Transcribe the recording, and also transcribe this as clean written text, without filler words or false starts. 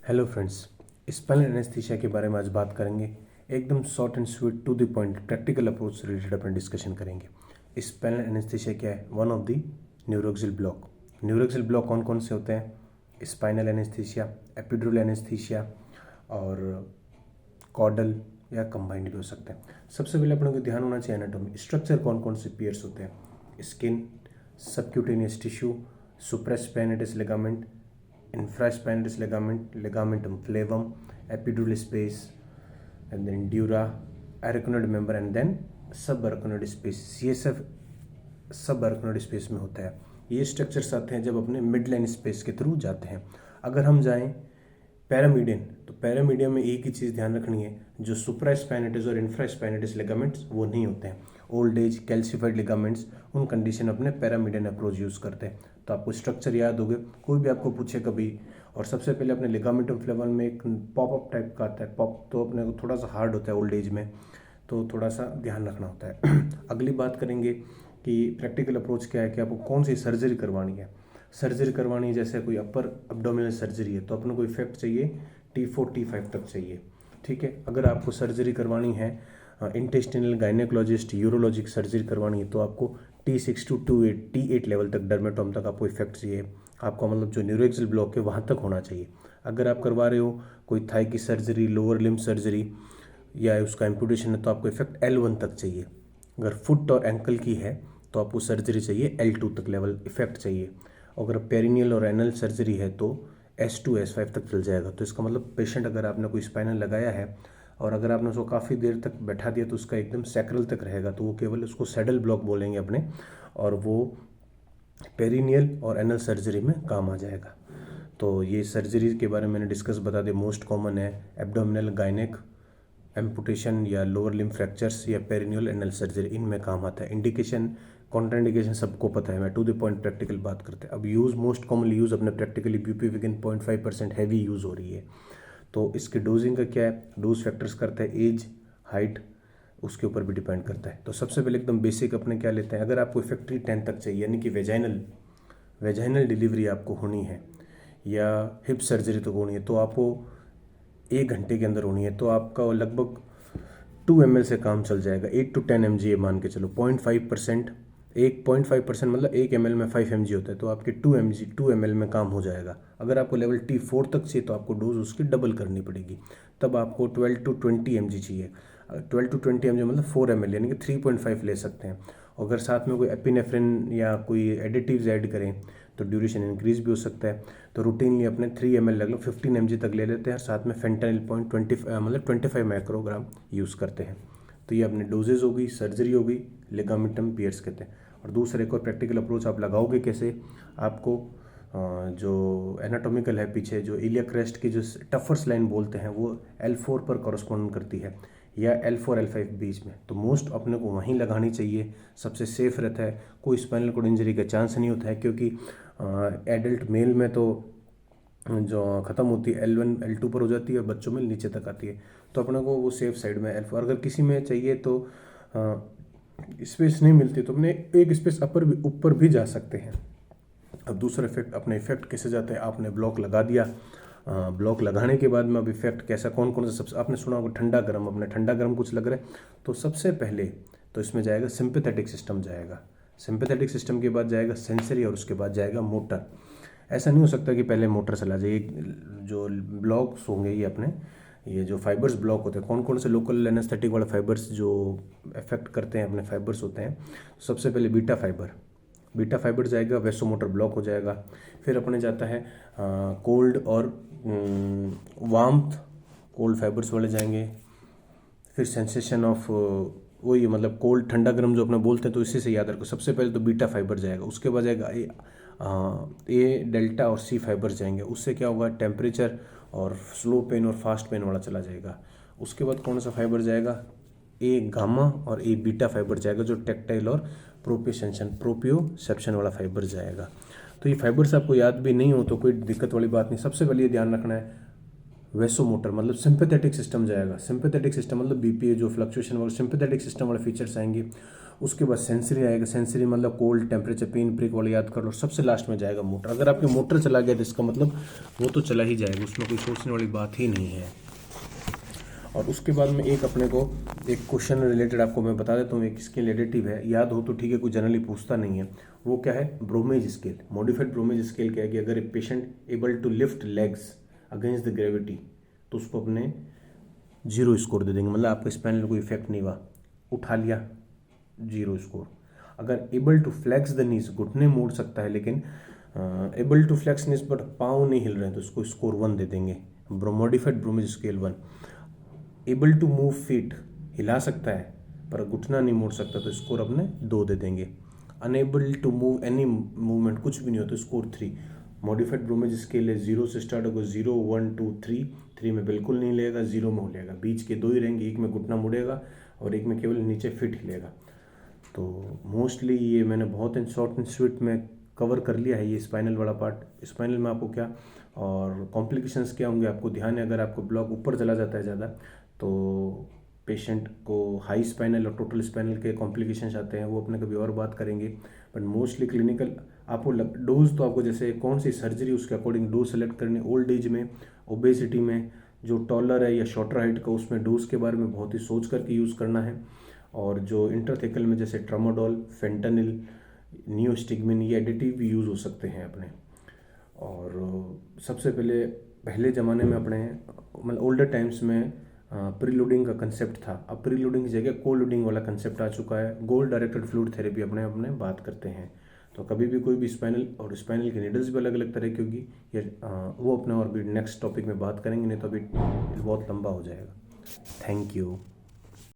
Hello friends, spinal anaesthesia के बारे में आज बात करेंगे। एकदम short and sweet to the point practical approach से रिलेटेड अपन डिस्कशन करेंगे। स्पाइनल एनेस्थीसिया क्या है? One of the neuraxial block. Neuraxial block कौन कौन से होते हैं? स्पाइनल एनेस्थीसिया, एपिड्यूरल एनेस्थीसिया और कॉर्डल या कंबाइंड भी हो सकते हैं। सबसे पहले अपने को ध्यान होना चाहिए एनाटॉमी स्ट्रक्चर, कौन कौन से पेयर्स होते हैं? Skin, subcutaneous tissue, supraspinatus ligament, infraspinatus ligament, ligamentum flavum, epidural space, and then dura, arachnoid member, and then subarachnoid space। ये सब subarachnoid space में होता है। ये स्ट्रक्चर्स आते हैं जब अपने मिड लाइन स्पेस के थ्रू जाते हैं। अगर हम जाएं पैरामीडियन, तो पैरामीडियन में एक ही चीज़ ध्यान रखनी है, जो सुप्रास्पाइनेटस और इंफ्रास्पाइनेटस लिगामेंट्स वो नहीं होते हैं। ओल्ड एज कैल्सिफाइड लिगामेंट्स, उन कंडीशन अपने पैरामीडियन अप्रोच यूज़ करते हैं। तो आपको स्ट्रक्चर याद हो गए। कोई भी आपको पूछे कभी, और सबसे पहले अपने लिगामेंटम फ्लेवल में एक पॉपअप टाइप का आता है। पॉप तो अपने को थोड़ा सा हार्ड होता है ओल्ड एज में, तो थोड़ा सा ध्यान रखना होता है। अगली बात करेंगे कि प्रैक्टिकल अप्रोच क्या है, कि आपको कौन सी सर्जरी करवानी है। सर्जरी करवानी है, जैसे कोई अपर अब्डोमिनल सर्जरी है तो अपने को इफेक्ट चाहिए T4 T5 तक चाहिए, ठीक है। अगर आपको सर्जरी करवानी है इंटेस्टिनल गायनेकोलॉजिस्ट यूरोलॉजिक सर्जरी करवानी है तो आपको T6 to T8 लेवल तक डर्मेटोम तक आपको इफेक्ट चाहिए। आपका मतलब जो न्यूरोक्सिल ब्लॉक है वहाँ तक होना चाहिए। अगर आप करवा रहे हो कोई थाई की सर्जरी, लोअर लिम्ब सर्जरी या उसका एम्पुटेशन है तो आपको इफेक्ट L1 तक चाहिए। अगर फुट और एंकल की है तो आपको सर्जरी चाहिए L2 तक लेवल इफेक्ट चाहिए। अगर पेरिनियल और एनल सर्जरी है तो S2 S5 तक चल जाएगा। तो इसका मतलब पेशेंट, अगर आपने कोई स्पाइनल लगाया है और अगर आपने उसको काफ़ी देर तक बैठा दिया तो उसका एकदम सैक्रल तक रहेगा, तो वो केवल उसको सैडल ब्लॉक बोलेंगे अपने, और वो पेरिनियल और एनल सर्जरी में काम आ जाएगा। तो ये सर्जरी के बारे में मैंने डिस्कस बता दिया। मोस्ट कॉमन है एब्डोमिनल गायनेक एम्पुटेशन या लोअर लिम्ब फ्रैक्चर्स या पेरिनियल एनल सर्जरी, इनमें काम आता है। इंडिकेशन, कॉन्ट्राइंडिकेशन सबको पता है। मैं टू द पॉइंट प्रैक्टिकल बात करते हैं। अब यूज़, मोस्ट कॉमनली यूज़ अपने प्रैक्टिकली ब्यूपीविगिन 0.5% हैवी यूज़ हो रही है। तो इसके डोजिंग का क्या है? डोज फैक्टर्स करता है एज, हाइट, उसके ऊपर भी डिपेंड करता है। तो सबसे पहले एकदम बेसिक अपने क्या लेते हैं, अगर आपको इफेक्टरी 10 तक चाहिए, यानी कि वेजाइनल डिलीवरी आपको होनी है या हिप सर्जरी तो होनी है, तो आपको 1 घंटे के अंदर होनी है, तो आपका लगभग 2 ml से काम चल जाएगा। 8 to 10 mg मान के चलो। 0.5%, 1.5% मतलब 1 ml में 5 mg होता है, तो आपके 2 ml में काम हो जाएगा। अगर आपको लेवल T4 तक चाहिए तो आपको डोज उसकी डबल करनी पड़ेगी, तब आपको 12 to 20 mg चाहिए। 12 to 20 mg मतलब 4 ml, यानी कि 3.5 ले सकते हैं। अगर साथ में कोई एपिनेफ्रिन या कोई एडिटिव्स ऐड करें तो ड्यूरेशन इंक्रीज भी हो सकता है। तो रूटीनली अपने 3 ml लगभग 15 mg तक ले लेते हैं, और साथ में फेंटानिल 25 माइक्रोग्राम यूज़ करते हैं। तो ये अपने डोजेज होगी, सर्जरी होगी, लिगामेंटम पियर्स कहते हैं। और दूसरा एक और प्रैक्टिकल अप्रोच आप लगाओगे कैसे? आपको जो एनाटॉमिकल है पीछे, जो इलिया क्रेस्ट की जो टफर्स लाइन बोलते हैं, वो L4 पर कॉरस्पॉन्ड करती है या L4 L5 बीच में, तो मोस्ट अपने को वहीं लगानी चाहिए। सबसे सेफ रहता है, कोई स्पाइनल कोड इंजरी का चांस नहीं होता है, क्योंकि एडल्ट मेल में तो जो ख़त्म होती है L1 L2 पर हो जाती है, और बच्चों में नीचे तक आती है। तो अपने को वो सेफ साइड में L4, अगर किसी में चाहिए तो स्पेस नहीं मिलती तो अपने एक स्पेस ऊपर भी जा सकते हैं। अब दूसरा इफेक्ट, अपने इफेक्ट कैसे जाता है? आपने ब्लॉक लगा दिया, ब्लॉक लगाने के बाद में अब इफेक्ट कैसा, कौन कौन सा, सबसे आपने सुना होगा ठंडा गर्म, अपने ठंडा गर्म कुछ लग रहा है तो सबसे पहले तो इसमें जाएगा सिंपैथेटिक सिस्टम जाएगा। सिंपैथेटिक सिस्टम के बाद जाएगा सेंसरी, और उसके बाद जाएगा मोटर। ऐसा नहीं हो सकता कि पहले मोटर चला जाए। जो ब्लॉक्स होंगे ये अपने, ये जो फाइबर्स ब्लॉक होते हैं, कौन कौन से लोकल एनेस्थेटिक वाले फाइबर्स जो इफेक्ट करते हैं अपने फाइबर्स होते हैं। सबसे पहले बीटा फाइबर जाएगा, वेसोमोटर ब्लॉक हो जाएगा। फिर अपने जाता है कोल्ड और वार्मथ, कोल्ड फाइबर्स वाले जाएंगे। फिर सेंसेशन ऑफ वही, मतलब कोल्ड ठंडा गर्म जो अपने बोलते हैं, तो इसी से याद रखो। सबसे पहले तो बीटा फाइबर जाएगा, उसके बाद जाएगा ए डेल्टा और सी फाइबर जाएंगे। उससे क्या होगा? टेम्परेचर और स्लो पेन और फास्ट पेन वाला चला जाएगा। उसके बाद कौन सा फाइबर जाएगा? ए गामा और ए बीटा फाइबर जाएगा, जो टेक्टाइल और प्रोपियोसेप्शन वाला फाइबर जाएगा। तो ये फाइबर्स आपको याद भी नहीं हो तो कोई दिक्कत वाली बात नहीं। सबसे पहले ये ध्यान रखना है, वेसोमोटर मतलब सिंपैथेटिक सिस्टम जाएगा। सिंपैथेटिक सिस्टम मतलब बीपीए जो फ्लक्चुएशन वाला सिंपैथेटिक सिस्टम वाले फीचर्स आएंगे। उसके बाद सेंसरी आएगा, सेंसरी मतलब कोल्ड, टेम्परेचर, पिन प्रिक वाला याद कर लो। सबसे लास्ट में जाएगा मोटर। अगर आपके मोटर चला गया तो इसका मतलब वो तो चला ही जाएगा, उसमें कोई सोचने वाली बात ही नहीं है। और उसके बाद में एक अपने को एक क्वेश्चन रिलेटेड आपको मैं बता देता हूँ, एक इसके रिलेटिव है, याद हो तो ठीक है, कोई जनरली पूछता नहीं है। वो क्या है, Bromage scale. Modified Bromage scale क्या है कि अगर a patient able to lift legs against the gravity तो उसको अपने 0 स्कोर दे देंगे, मतलब आपके स्पाइनल कोई इफेक्ट नहीं हुआ, उठा लिया 0 स्कोर। अगर able to flex the knees, घुटने मोड़ सकता है लेकिन able to flex knees but पाँव नहीं हिल रहे हैं तो उसको स्कोर 1 दे देंगे, modified Bromage scale 1। Able to move feet, हिला सकता है पर घुटना नहीं मोड़ सकता तो स्कोर अपने 2 दे देंगे। Unable to move any movement, कुछ भी नहीं हो तो स्कोर 3। मॉडिफाइड ब्रोमेज स्केल है 0 से स्टार्ट होगा, 0 1 2 3। 3 में बिल्कुल नहीं लेगा, 0 में हो लेगा, बीच के 2 ही रहेंगे, एक में घुटना मुड़ेगा और एक में केवल नीचे फिट हिलेगा। तो मोस्टली ये मैंने बहुत इन शॉर्ट एंड स्वीट में कवर कर लिया है ये स्पाइनल वाला पार्ट। स्पाइनल में आपको क्या और कॉम्प्लिकेशंस क्या होंगे आपको ध्यान है। अगर आपको ब्लॉक ऊपर चला जाता है ज़्यादा तो पेशेंट को हाई स्पाइनल और टोटल स्पाइनल के कॉम्प्लिकेशंस आते हैं, वो अपने कभी और बात करेंगे। बट मोस्टली क्लिनिकल आपको डोज तो आपको जैसे कौन सी सर्जरी उसके अकॉर्डिंग डोज सेलेक्ट करनी। ओल्ड एज में, ओबेसिटी में, जो टॉलर है या शॉर्टर हाइट का, उसमें डोज के बारे में बहुत ही सोच करके यूज़ करना है। और जो इंट्राथेकल में जैसे ट्रामाडोल, फेंटानिल, नियोस्टिग्मिन, ये एडिटिव भी यूज़ हो सकते हैं अपने। और सबसे पहले ज़माने में अपने मतलब ओल्डर टाइम्स में प्रीलोडिंग का कंसेप्ट था। अब प्रीलोडिंग की जगह कोलोडिंग वाला कंसेप्ट आ चुका है। गोल डायरेक्टेड फ्लूइड थेरेपी अपने बात करते हैं। तो कभी भी कोई भी स्पाइनल और स्पाइनल की नीडल्स भी अलग अलग तरह की होगी, ये वो अपने और भी नेक्स्ट टॉपिक में बात करेंगे, नहीं तो अभी बहुत लंबा हो जाएगा। Thank you.